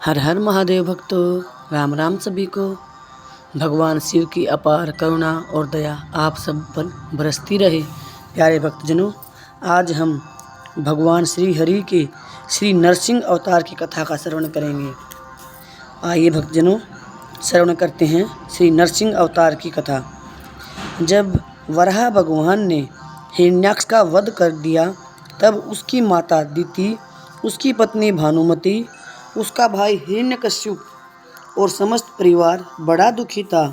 हर हर महादेव भक्तों, राम राम सभी को। भगवान शिव की अपार करुणा और दया आप सब पर बरसती रहे। प्यारे भक्तजनों, आज हम भगवान श्री हरि के श्री नरसिंह अवतार की कथा का श्रवण करेंगे। आइए भक्तजनों, श्रवण करते हैं श्री नरसिंह अवतार की कथा। जब वराह भगवान ने हिरण्याक्ष का वध कर दिया, तब उसकी माता दिति, उसकी पत्नी भानुमति, उसका भाई हिरण्यकश्यप और समस्त परिवार बड़ा दुखी था।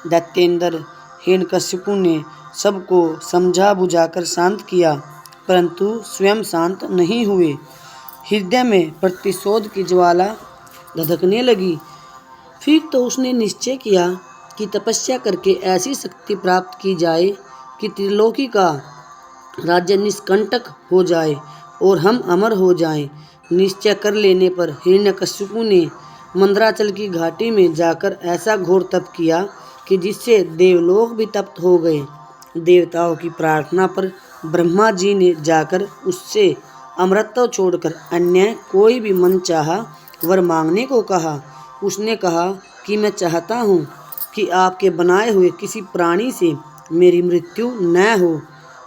दैत्येंद्र हिरण्यकश्यपु ने सबको समझा बुझाकर शांत किया, परंतु स्वयं शांत नहीं हुए। हृदय में प्रतिशोध की ज्वाला धधकने लगी। फिर तो उसने निश्चय किया कि तपस्या करके ऐसी शक्ति प्राप्त की जाए कि त्रिलोकी का राज्य निष्कंटक हो जाए और हम अमर हो जाएं। निश्चय कर लेने पर हिरण्यकश्यपु ने मंदराचल की घाटी में जाकर ऐसा घोर तप किया कि जिससे देवलोक भी तप्त हो गए। देवताओं की प्रार्थना पर ब्रह्मा जी ने जाकर उससे अमृतत्व छोड़कर अन्य कोई भी मन चाहा वर मांगने को कहा। उसने कहा कि मैं चाहता हूँ कि आपके बनाए हुए किसी प्राणी से मेरी मृत्यु न हो।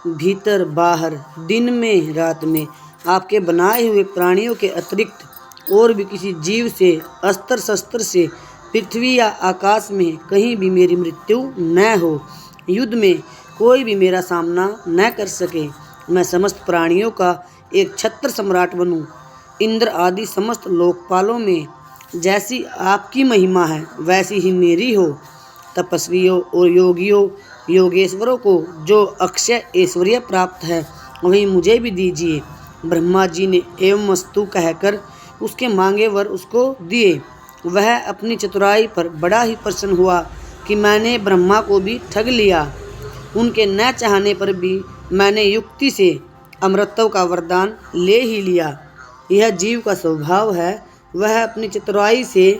भीतर बाहर, दिन में रात में आपके बनाए हुए प्राणियों के अतिरिक्त और भी किसी जीव से, अस्त्र शस्त्र से पृथ्वी या आकाश में कहीं भी मेरी मृत्यु न हो। युद्ध में कोई भी मेरा सामना न कर सके। मैं समस्त प्राणियों का एक छत्र सम्राट बनूं। इंद्र आदि समस्त लोकपालों में जैसी आपकी महिमा है वैसी ही मेरी हो। तपस्वियों और योगियों योगेश्वरों को जो अक्षय ऐश्वर्य प्राप्त है वही मुझे भी दीजिए। ब्रह्मा जी ने एवं मस्तु कहकर उसके मांगे वर उसको दिए। वह अपनी चतुराई पर बड़ा ही प्रसन्न हुआ कि मैंने ब्रह्मा को भी ठग लिया। उनके न चाहने पर भी मैंने युक्ति से अमृतत्व का वरदान ले ही लिया। यह जीव का स्वभाव है, वह अपनी चतुराई से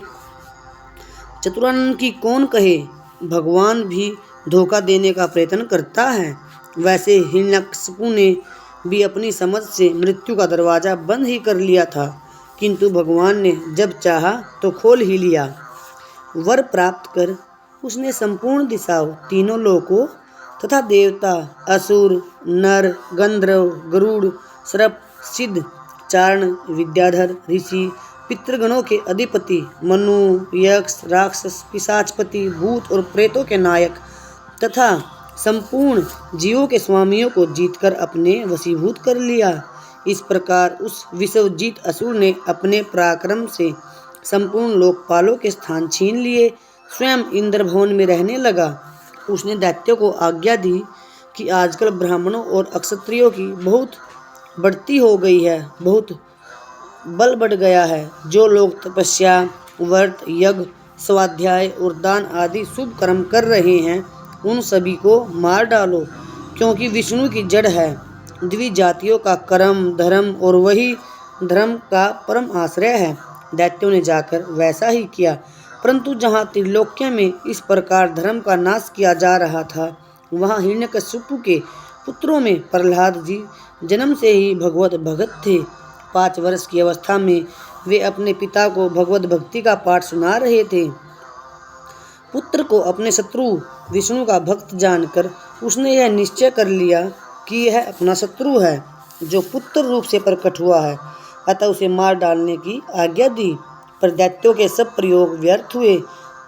चतुरानंद की कौन कहे। भगवान भी धोखा देने का प्रयत्न करता है। वैसे हिरण्यकश्यपु ने भी अपनी समझ से मृत्यु का दरवाजा बंद ही कर लिया था, किंतु भगवान ने जब चाहा तो खोल ही लिया। वर प्राप्त कर उसने संपूर्ण दिशाओं, तीनों लोकों तथा देवता, असुर, नर, गंधर्व, गरुड़, सर्प, सिद्ध, चारण, विद्याधर, ऋषि, पितृगणों के अधिपति, मनु, यक्ष, राक्षस, पिशाचपति, भूत और प्रेतों के नायक तथा संपूर्ण जीवों के स्वामियों को जीतकर अपने वशीभूत कर लिया। इस प्रकार उस विश्वजीत असुर ने अपने पराक्रम से संपूर्ण लोकपालों के स्थान छीन लिए। स्वयं इंद्र भवन में रहने लगा। उसने दैत्यों को आज्ञा दी कि आजकल ब्राह्मणों और क्षत्रियों की बहुत बढ़ती हो गई है, बहुत बल बढ़ गया है। जो लोग तपस्या, व्रत, यज्ञ, स्वाध्याय और दान आदि शुभ कर्म कर रहे हैं उन सभी को मार डालो, क्योंकि विष्णु की जड़ है द्विजातियों का कर्म धर्म और वही धर्म का परम आश्रय है। दैत्यों ने जाकर वैसा ही किया, परंतु जहाँ त्रिलोक्य में इस प्रकार धर्म का नाश किया जा रहा था, वहाँ हिरण्यकश्यपु के पुत्रों में प्रहलाद जी जन्म से ही भगवत भगत थे। 5 वर्ष की अवस्था में वे अपने पिता को भगवत भक्ति का पाठ सुना रहे थे। पुत्र को अपने शत्रु विष्णु का भक्त जानकर उसने यह निश्चय कर लिया कि यह अपना शत्रु है जो पुत्र रूप से प्रकट हुआ है, अतः उसे मार डालने की आज्ञा दी। पर दैत्यों के सब प्रयोग व्यर्थ हुए।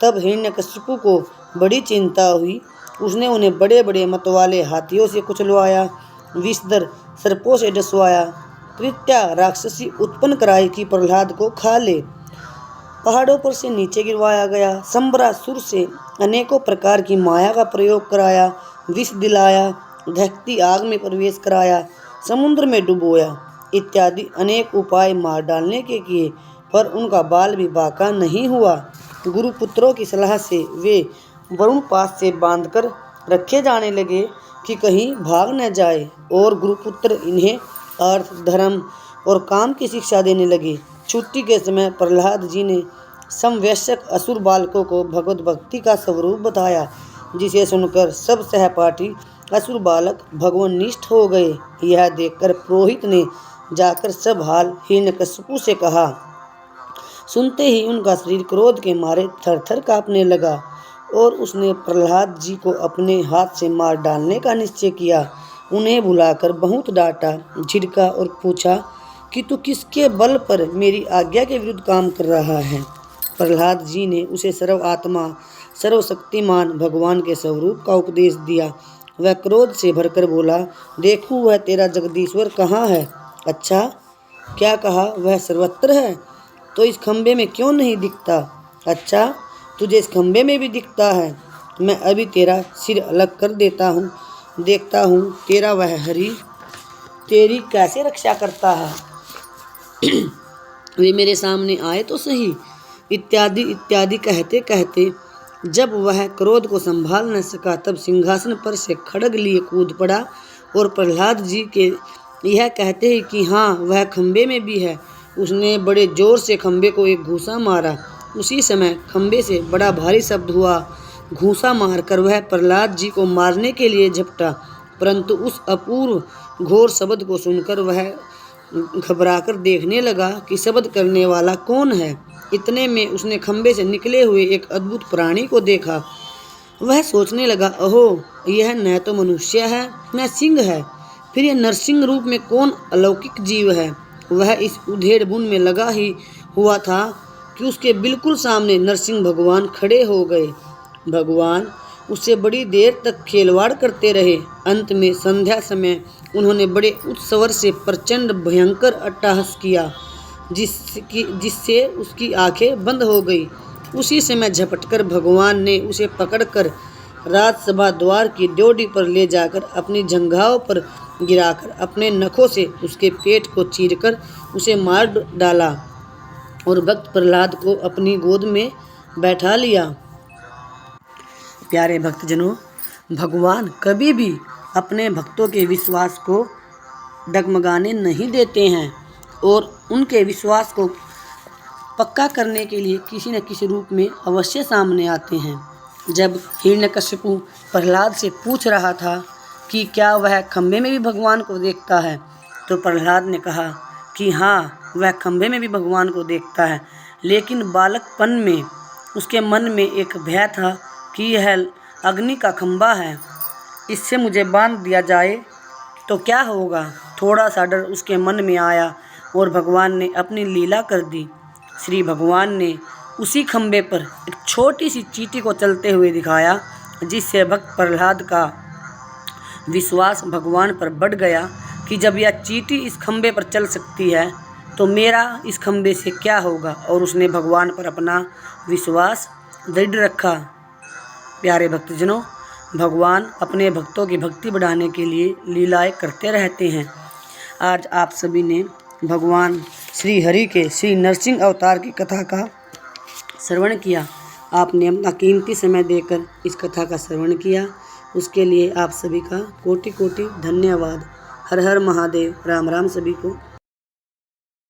तब हिरण्यकश्यपु को बड़ी चिंता हुई। उसने उन्हें बड़े बड़े मतवाले हाथियों से कुचलवाया, विषधर सर्पों से डसवाया, कृत्या राक्षसी उत्पन्न कराई कि प्रहलाद को खा ले। पहाड़ों पर से नीचे गिरवाया गया। संबरासुर से अनेकों प्रकार की माया का प्रयोग कराया, विष दिलाया, दहकती आग में प्रवेश कराया, समुद्र में डुबोया इत्यादि अनेक उपाय मार डालने के किए, पर उनका बाल भी बाका नहीं हुआ। गुरुपुत्रों की सलाह से वे वरुण पास से बांधकर रखे जाने लगे कि कहीं भाग न जाए, और गुरुपुत्र इन्हें अर्थ, धर्म और काम की शिक्षा देने लगे। छुट्टी के समय प्रहलाद जी ने समवयस्क असुर बालकों को भगवत भक्ति का स्वरूप बताया, जिसे सुनकर सब सहपाठी असुर बालक भगवाननिष्ठ हो गए। यह देखकर पुरोहित ने जाकर सब हाल हिरण्यकश्यपु से कहा। सुनते ही उनका शरीर क्रोध के मारे थर-थर काँपने लगा और उसने प्रहलाद जी को अपने हाथ से मार डालने का निश्चय किया। उन्हें बुलाकर बहुत डांटा, झिड़का और पूछा कि तू किसके बल पर मेरी आज्ञा के विरुद्ध काम कर रहा है। प्रहलाद जी ने उसे सर्व आत्मा, सर्वशक्तिमान भगवान के स्वरूप का उपदेश दिया। वह क्रोध से भरकर बोला, देखूं वह तेरा जगदीश्वर कहाँ है? अच्छा, क्या कहा? वह सर्वत्र है, तो इस खंबे में क्यों नहीं दिखता? अच्छा, तुझे इस खंबे में भी दिखता है। मैं अभी तेरा सिर अलग कर देता हूँ, देखता हूँ तेरा वह हरि तेरी कैसे रक्षा करता है। वे मेरे सामने आए तो सही। इत्यादि इत्यादि कहते कहते जब वह क्रोध को संभाल न सका, तब सिंहासन पर से खड्ग लिए कूद पड़ा और प्रहलाद जी के यह कहते ही कि हाँ वह खंबे में भी है, उसने बड़े जोर से खंबे को एक घूंसा मारा। उसी समय खंबे से बड़ा भारी शब्द हुआ। घूंसा मारकर वह प्रहलाद जी को मारने के लिए झपटा, परंतु उस अपूर्व घोर शब्द को सुनकर वह घबराकर देखने लगा कि शब्द करने वाला कौन है। इतने में उसने खंबे से निकले हुए एक अद्भुत प्राणी को देखा। वह सोचने लगा, अहो, यह न तो मनुष्य है न सिंह है, फिर यह नरसिंह रूप में कौन अलौकिक जीव है। वह इस उधेड़ बुन में लगा ही हुआ था कि उसके बिल्कुल सामने नरसिंह भगवान खड़े हो गए। भगवान उससे बड़ी देर तक खेलवाड़ करते रहे। अंत में संध्या समय उन्होंने बड़े उत्सवर से प्रचंड भयंकर अट्टहास किया, जिससे उसकी आंखें बंद हो गई। उसी समय झपटकर भगवान ने उसे पकड़कर राजसभा द्वार की ड्योढ़ी पर ले जाकर अपनी जंघाओं पर गिराकर अपने नखों से उसके पेट को चीरकर उसे मार डाला और भक्त प्रहलाद को अपनी गोद में बैठा लिया। प्यारे भक्तजनों, भगवान कभी भी अपने भक्तों के विश्वास को डगमगाने नहीं देते हैं और उनके विश्वास को पक्का करने के लिए किसी न किसी रूप में अवश्य सामने आते हैं। जब हिरण्यकशिपु प्रहलाद से पूछ रहा था कि क्या वह खंबे में भी भगवान को देखता है, तो प्रहलाद ने कहा कि हाँ, वह खंबे में भी भगवान को देखता है, लेकिन बालकपन में उसके मन में एक भय था कि यह अग्नि का खंबा है, इससे मुझे बांध दिया जाए तो क्या होगा। थोड़ा सा डर उसके मन में आया और भगवान ने अपनी लीला कर दी। श्री भगवान ने उसी खंबे पर एक छोटी सी चींटी को चलते हुए दिखाया, जिससे भक्त प्रहलाद का विश्वास भगवान पर बढ़ गया कि जब यह चींटी इस खंबे पर चल सकती है तो मेरा इस खंबे से क्या होगा, और उसने भगवान पर अपना विश्वास दृढ़ रखा। प्यारे भक्तजनों, भगवान अपने भक्तों की भक्ति बढ़ाने के लिए लीलाएं करते रहते हैं। आज आप सभी ने भगवान श्री हरि के श्री नरसिंह अवतार की कथा का श्रवण किया। आपने अपना कीमती समय देकर इस कथा का श्रवण किया, उसके लिए आप सभी का कोटि कोटि धन्यवाद। हर हर महादेव। राम राम सभी को।